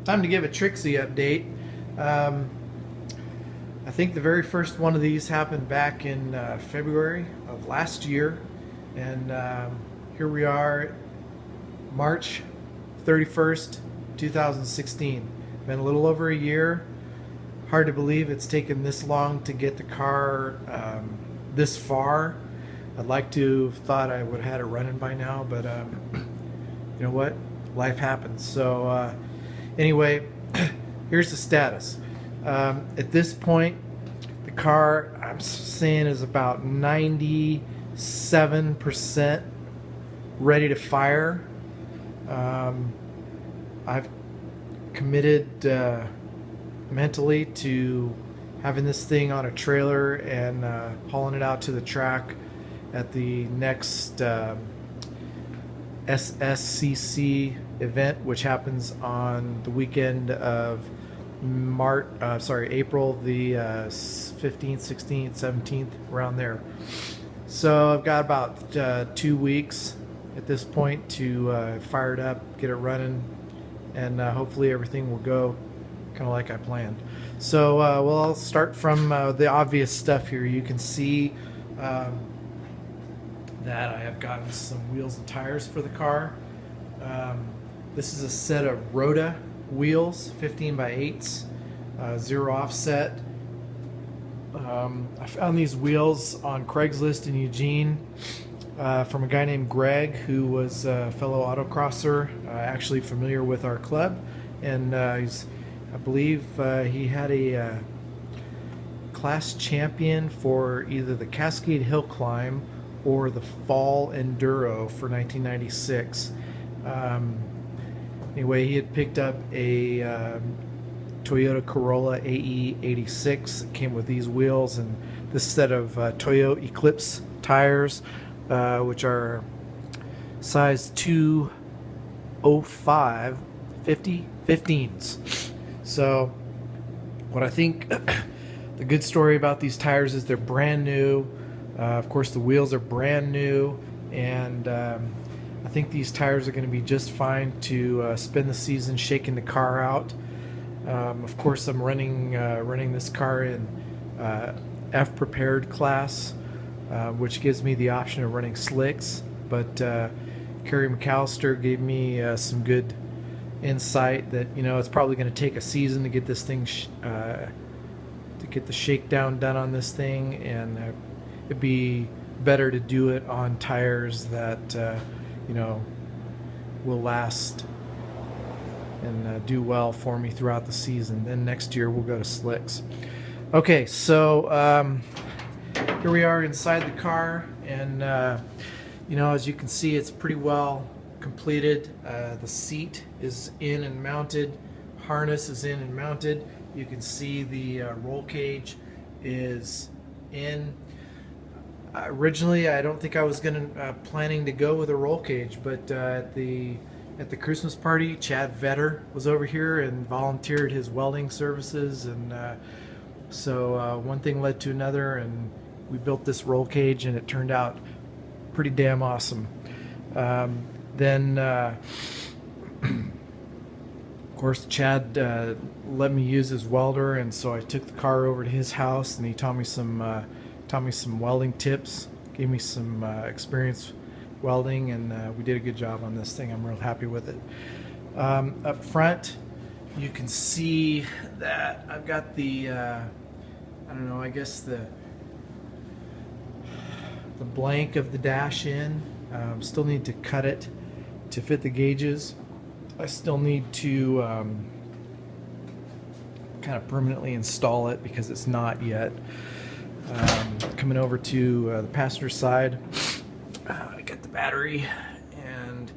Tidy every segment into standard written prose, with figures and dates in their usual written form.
Time to give a Trixie update. Um, I think the very first one of these happened back in February of last year, and here we are, March 31st, 2016. Been a little over a year. Hard to believe it's taken this long to get the car this far. I'd like to have thought I would have had it running by now, but you know what? Life happens. So anyway, here's the status. At this point, the car, I'm saying, is about 97% ready to fire. I've committed mentally to having this thing on a trailer and hauling it out to the track at the next SSCC event, which happens on the weekend of April the 15th, 16th, 17th, around there. So I've got about 2 weeks at this point to fire it up, get it running, and hopefully everything will go kind of like I planned. So well, I'll start from the obvious stuff here. You can see that I have gotten some wheels and tires for the car. This is a set of Rota wheels, 15 by 8s, zero offset. I found these wheels on Craigslist in Eugene from a guy named Greg, who was a fellow autocrosser, actually familiar with our club, and I believe he had a class champion for either the Cascade Hill Climb or the Fall Enduro for 1996. Anyway, he had picked up a Toyota Corolla AE 86. It came with these wheels and this set of Toyota Eclipse tires, which are size 205 15s. So what I think the good story about these tires is they're brand new. Of course, the wheels are brand new, and I think these tires are going to be just fine to spend the season shaking the car out. Of course, I'm running this car in F prepared class, which gives me the option of running slicks. But Kerry McAllister gave me some good insight that it's probably going to take a season to get this thing to get the shakedown done on this thing, and it'd be better to do it on tires that will last and do well for me throughout the season. Then next year we'll go to slicks. Okay, so here we are inside the car, and as you can see, it's pretty well completed. The seat is in and mounted, harness is in and mounted. You can see the roll cage is in. Originally, I don't think I was planning to go with a roll cage, but at the Christmas party, Chad Vetter was over here and volunteered his welding services, and so one thing led to another, and we built this roll cage, and it turned out pretty damn awesome. Then, of course, Chad let me use his welder, and so I took the car over to his house, and he taught me some welding tips, gave me some experience welding, and we did a good job on this thing. I'm real happy with it. Up front, you can see that I've got the I guess the blank of the dash in. Still need to cut it to fit the gauges. I still need to kind of permanently install it because it's not yet. Coming over to the passenger side, I got the battery, and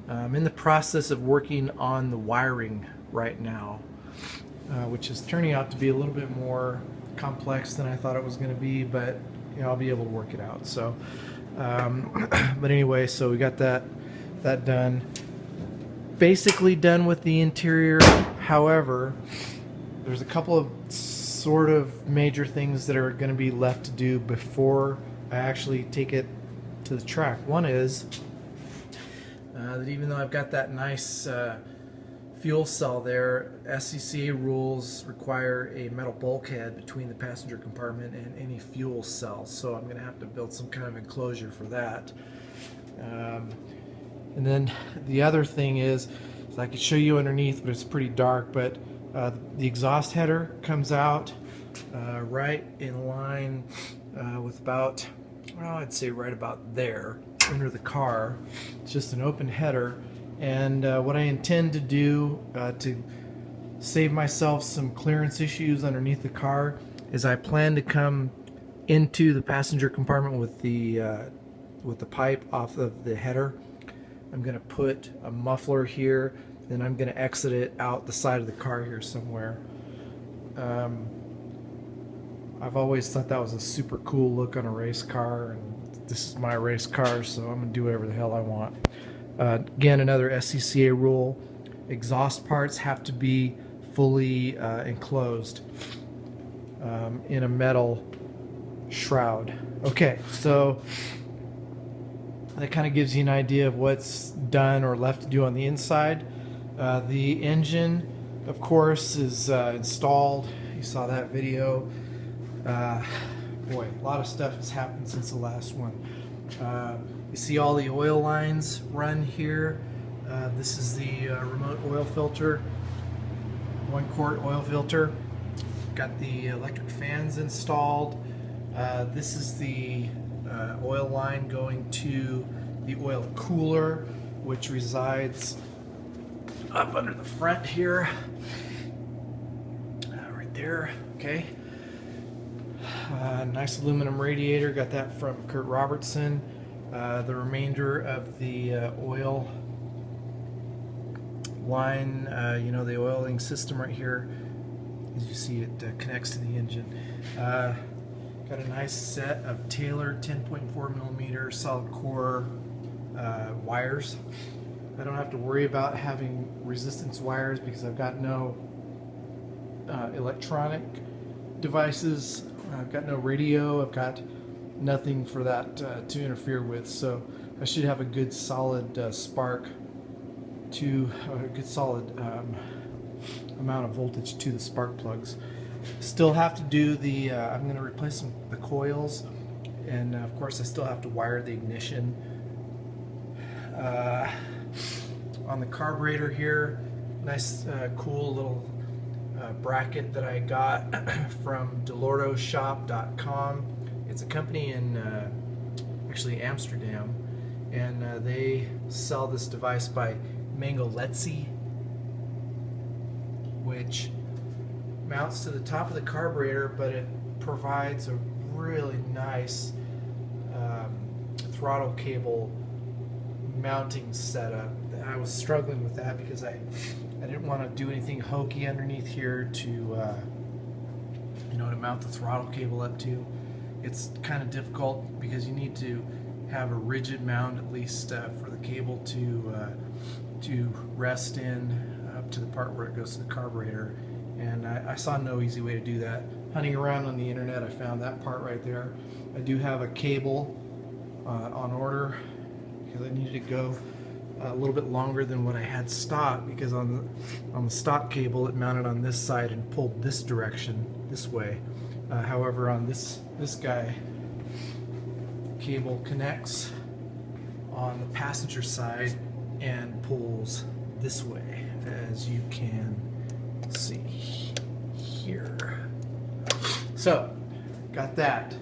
I'm in the process of working on the wiring right now, which is turning out to be a little bit more complex than I thought it was going to be, but I'll be able to work it out. So but anyway, so we got that done, basically done with the interior. However, there's a couple of sort of major things that are going to be left to do before I actually take it to the track. One is that even though I've got that nice fuel cell there. SCCA rules require a metal bulkhead between the passenger compartment and any fuel cell, so I'm going to have to build some kind of enclosure for that. And then the other thing is I could show you underneath, but it's pretty dark, but the exhaust header comes out right in line with about, well, I'd say right about there under the car. It's just an open header, and what I intend to do to save myself some clearance issues underneath the car is I plan to come into the passenger compartment with the pipe off of the header. I'm going to put a muffler here, then I'm going to exit it out the side of the car here somewhere. I've always thought that was a super cool look on a race car, and this is my race car, so I'm going to do whatever the hell I want. Again, another SCCA rule, exhaust parts have to be fully enclosed in a metal shroud. Okay, so that kind of gives you an idea of what's done or left to do on the inside. The engine, of course, is installed. You saw that video. Boy, a lot of stuff has happened since the last one. You see all the oil lines run here. This is the remote oil filter, 1-quart oil filter. Got the electric fans installed. This is the oil line going to the oil cooler, which resides up under the front here, right there. Okay. Nice aluminum radiator, got that from Kurt Robertson. The remainder of the oil line, you know, the oiling system right here, as you see it connects to the engine. Got a nice set of Taylor 10.4mm solid core wires. I don't have to worry about having resistance wires because I've got no electronic devices. I've got no radio. I've got nothing for that to interfere with. So I should have a good solid spark to a good solid amount of voltage to the spark plugs. Still have to do the, I'm going to replace the coils, and of course I still have to wire the ignition. On the carburetor here, nice cool little bracket that I got from delordoshop.com. It's a company in actually Amsterdam, and they sell this device by Mangoletzi, which mounts to the top of the carburetor, but it provides a really nice throttle cable mounting setup. I was struggling with that because I didn't want to do anything hokey underneath here to you know, to mount the throttle cable up to. It's kind of difficult because you need to have a rigid mount at least for the cable to rest in up to the part where it goes to the carburetor. And I saw no easy way to do that. Hunting around on the internet, I found that part right there. I do have a cable on order because I needed to go a little bit longer than what I had stock, because on the stock cable it mounted on this side and pulled this direction, this way. However, on this guy, cable connects on the passenger side and pulls this way, as you can see here. So, got that.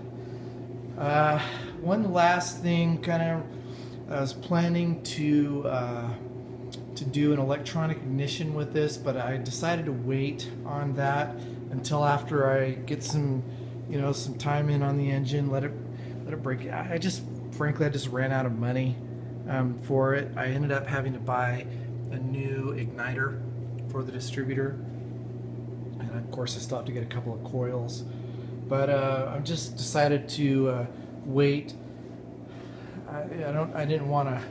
One last thing, I was planning to do an electronic ignition with this, but I decided to wait on that until after I get some, you know, some time in on the engine, let it break. Frankly, I just ran out of money for it. I ended up having to buy a new igniter for the distributor, and of course I still have to get a couple of coils, but I've just decided to wait. I didn't want to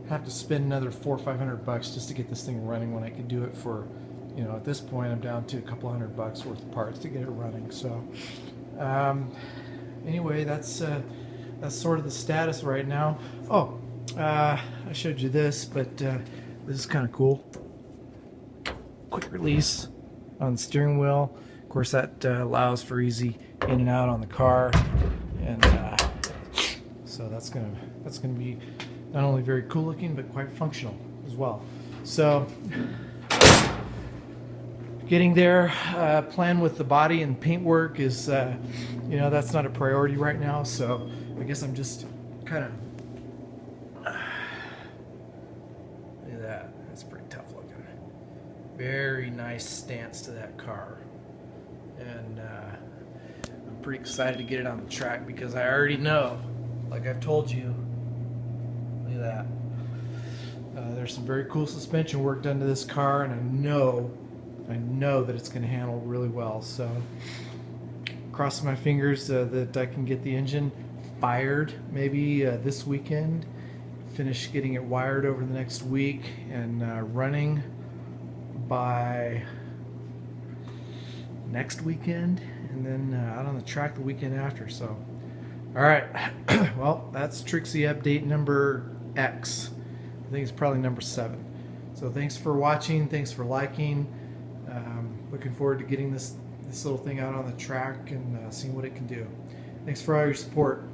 have to spend another $400 or $500 just to get this thing running when I could do it for, you know, at this point I'm down to a couple $100 worth of parts to get it running. So anyway, that's sort of the status right now. Oh, I showed you this, but this is kind of cool. quick release on the steering wheel. Of course, that allows for easy in and out on the car, and so that's gonna be not only very cool looking but quite functional as well. So getting there, plan with the body and paintwork is you know, that's not a priority right now, so I guess I'm just kind of look at that. That's pretty tough looking. Very nice stance to that car, and I'm pretty excited to get it on the track because I already know, like I've told you, look at that. There's some very cool suspension work done to this car, and I know that it's going to handle really well. So crossing my fingers that I can get the engine fired maybe this weekend, finish getting it wired over the next week, and running by next weekend, and then out on the track the weekend after. So all right, well, that's Trixie update number X. I think it's probably number 7. So thanks for watching, thanks for liking. Looking forward to getting this little thing out on the track and seeing what it can do. Thanks for all your support.